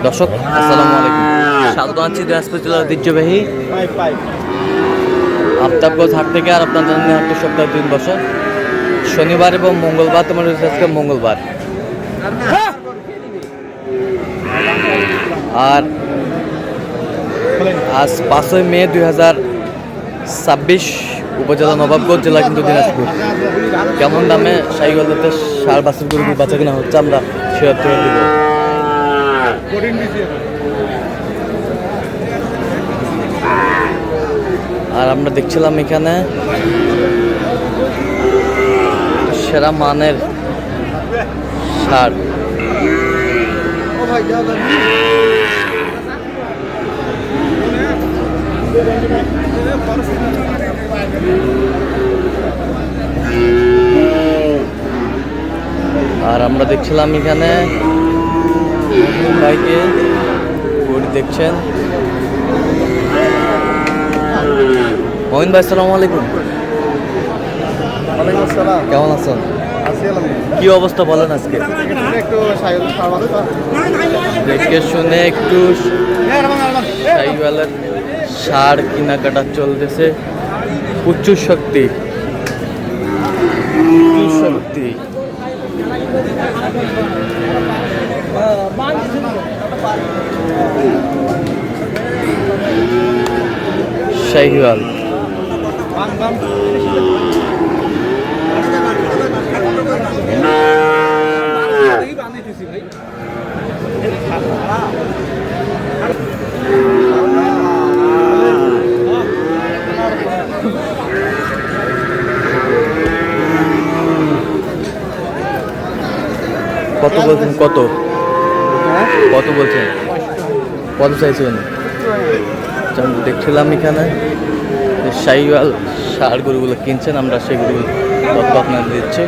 দর্শক আসসালামু আলাইকুম, স্বাগত জানাচ্ছি দিনাজপুর জেলার ঐতিহ্যবাহী আফতাবগঞ্জ হাট থেকে। আর আপনার জানেন হাটটি সপ্তাহে 3 বছর শনিবার এবং মঙ্গলবার। তোমার আজকে মঙ্গলবার, আর আজ 5ই মে 2026, উপজেলা নবাবগঞ্জ, জেলা কিন্তু দিনাজপুর। কেমন দামে শাহিওয়াল জাতের ষাঁড় বাছুর গরু বাচ্চা কিনা হচ্ছে আমরা শেয়ার করে দেব। আর আমরা দেখছিলাম এখানে সেরা মানের ষাঁড়। আর আমরা দেখছিলাম এখানে ভাইকে গরু দেখছেন। মহিন ভাই আসসালামু আলাইকুম। ওয়ালাইকুম আসসালাম। কেমন আছেন? কি অবস্থা বলেন আজকে? দেখে শুনে একটু শাহিওয়ালের ষাঁড় কেনাকাটা চলতেছে। প্রচুর শক্তি, শক্তি। শাহিওয়াল কত বলছেন? কত কত বলছেন? কত চাইছেন? আমরা দেখছিলাম এখানে শাহিওয়াল ষাঁড় গরুগুলো কিনছেন, আমরা সেগুলো তথ্য আপনাদের দিচ্ছি।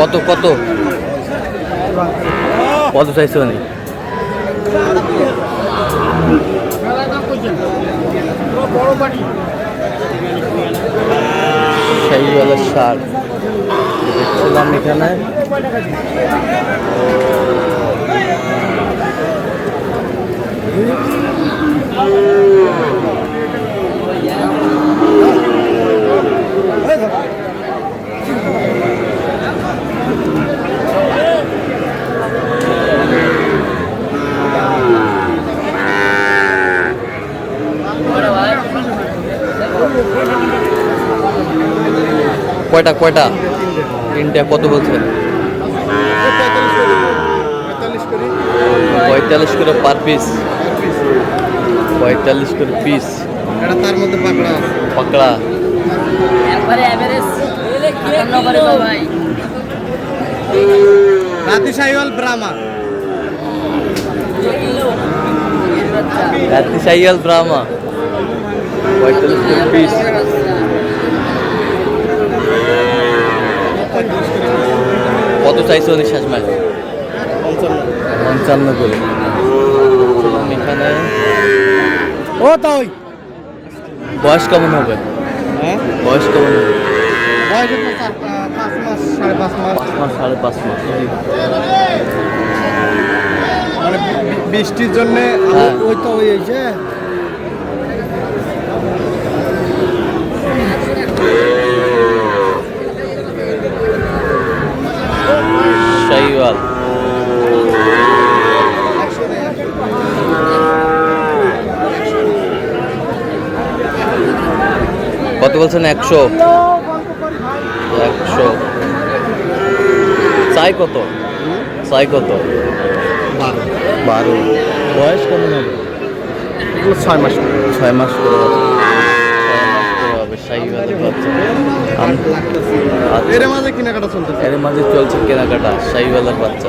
কত কত কত চাইছো? শাহিওয়ালের ষাঁড় দেখছিলাম এখানে। কয়টা কয়টা? 3টে। কত বলছেন? 45 করে পার পিস। 45 করে পিস। তার মধ্যে পাকড়া পাকড়া একবারে এভারেজ 58 করে দাও ভাই। রাতি শাহিওয়াল ব্রাহ্মা, রাতি শাহিওয়াল ব্রাহ্মা 45 করে পিস। কত চাইছো নিঃশ্বাস মাল? 55 করে। এখানে ও তাই বয়স কেমন হবে? বয়স কেমন হবে? 5 মাস 5.5 মাস। 5 মাস 5.5 মাস। মানে বৃষ্টির জন্য ওই তো হয়েছে। শাহিওয়াল কত বলছেন? 100। 100 চাই কত? চাই কত? 12। বয়স কেমন হবে? 6 মাস। 6 মাস করে হবে। শাহিওয়ালের বাচ্চা এর মাঝে কেনাকাটা চলতেছে। এর মাঝে চলছে কেনাকাটা শাহিওয়ালের বাচ্চা।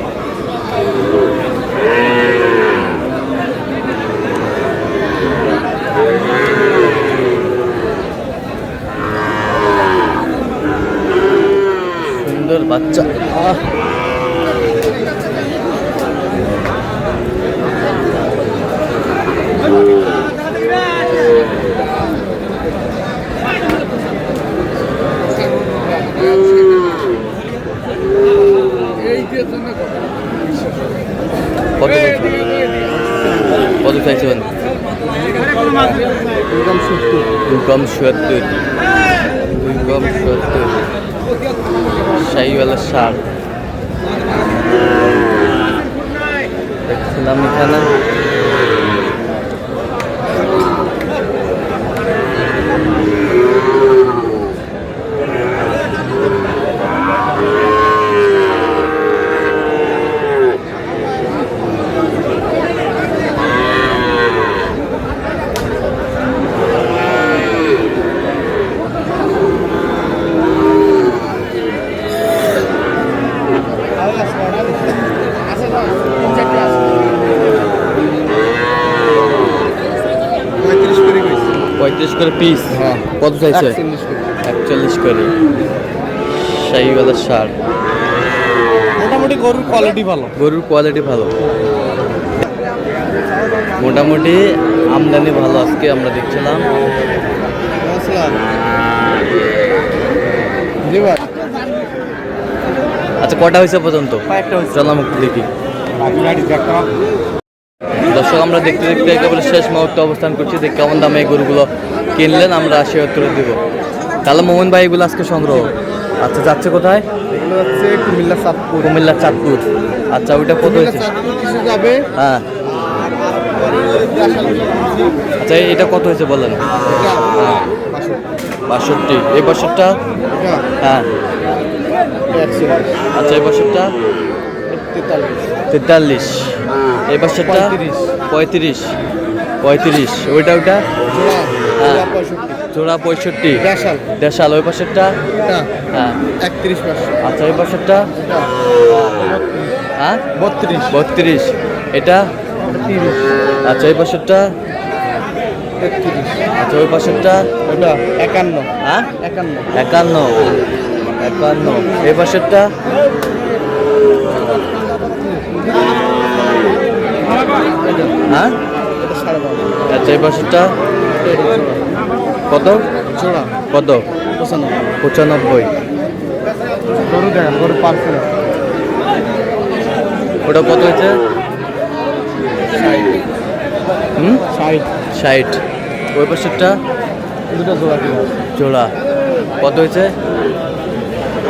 বাচ্চা কত চাইছেন? দুই কম ৭০ শাহিওয়ালা ষাঁড় দেখছিলাম এখানে। পঁয়ত্রিশ করে পিস। হ্যাঁ। কত চাইছে? 41 41 করে করে। শাহিওয়ালা ষাঁড়। মোটামুটি গরুর কোয়ালিটি ভালো। গরুর কোয়ালিটি ভালো, মোটামুটি আমদানি ভালো আজকে আমরা দেখছিলাম। জি ভাই। আচ্ছা কটা হয়েছে পর্যন্ত? কয়েকটা হয়েছে। চলাম একটু দেখি। গাড়ি দেখা। দর্শক আমরা দেখতে দেখতে একেবারে শেষ মুহূর্তে অবস্থান করছি যে কেমন দামে এই গরুগুলো কিনলেন আমরা সে উত্তর দিব। তাহলে মোহন ভাই এগুলো আজকে সংগ্রহ। আচ্ছা যাচ্ছে কোথায়? এগুলো হচ্ছে কুমিল্লা চাঁদপুর। কুমিল্লা চাঁদপুর। আচ্ছা ওইটা কত হয়েছে? কিছু যাবে। হ্যাঁ আচ্ছা এটা কত হয়েছে বলেন? ৬২। এই বছরটা? হ্যাঁ আচ্ছা এই বছরটা ৪৩। এই বছরটা ৩৫। ওইটা হ্যাঁ জোড়া ৬৫। দেশাল ওই বছরটা? হ্যাঁ 31। আচ্ছা এই বছরটা? হ্যাঁ 32। এটা 30। আচ্ছা এই বছরটা? 31। আচ্ছা ওই বছরটা? ওটা 51। হ্যাঁ 51। 51। এই বছরটা? হ্যাঁ আচ্ছা এই বছরটা কত? জোড়া কত? 95। গরু দেখান, গরু পার্সেল। ওটা কত হয়েছে? 60। ওই বছরটা? দুটো জোড়া কিনা। জোড়া কত হয়েছে?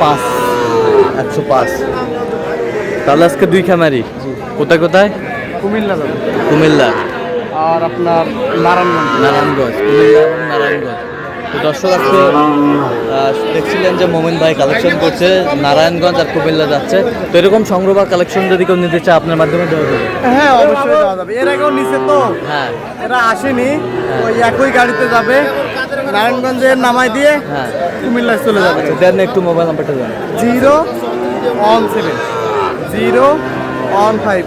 5। 105। তাহলে আজকে দুই খামারি। কোথায় কোথায়? কুমিল্লা যাবে। কুমিল্লা আর আপনার নারায়ণগঞ্জ। কুমিল্লা এবং নারায়ণগঞ্জ। তো দর্শক আজকে দেখছিলেন যে মোমিন ভাই কালেকশন করছে, নারায়ণগঞ্জ আর কুমিল্লা যাচ্ছে। তো এরকম সংগ্রহ বা কালেকশন যদি কেউ নিতে চায় আপনার মাধ্যমে দেওয়া যাবে? হ্যাঁ অবশ্যই যাওয়া যাবে। এর আগেও নিচে তো হ্যাঁ এরা আসেনি, ওই একই গাড়িতে যাবে, নারায়ণগঞ্জের নামাই দিয়ে হ্যাঁ কুমিল্লায় চলে যাবে। আচ্ছা দেন একটু মোবাইল নাম্বারটা দেন। 017 015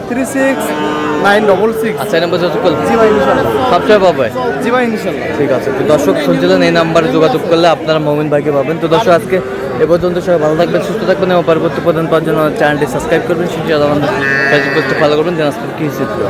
36 966। আচ্ছা এই নাম্বার যোগাযোগ করলে জি ভাই ইনশাল্লাহ। সবসময় পাবে। জি ভাই ইনশাল্লাহ। ঠিক আছে। তো দর্শক শুনছিলেন এই নাম্বারে যোগাযোগ করলে আপনারা মোমিন ভাইকে পাবেন। তো দর্শক আজকে এ পর্যন্ত সবাই ভালো থাকবেন, সুস্থ থাকবেন এবং পরবর্তী পর্যন্ত পাওয়ার জন্য চ্যানেলটি সাবস্ক্রাইব করবেন, সেটি আমাদের ফেসবুক পেজটি ফলো করবেন। দিনাজপুর কৃষি চিত্র।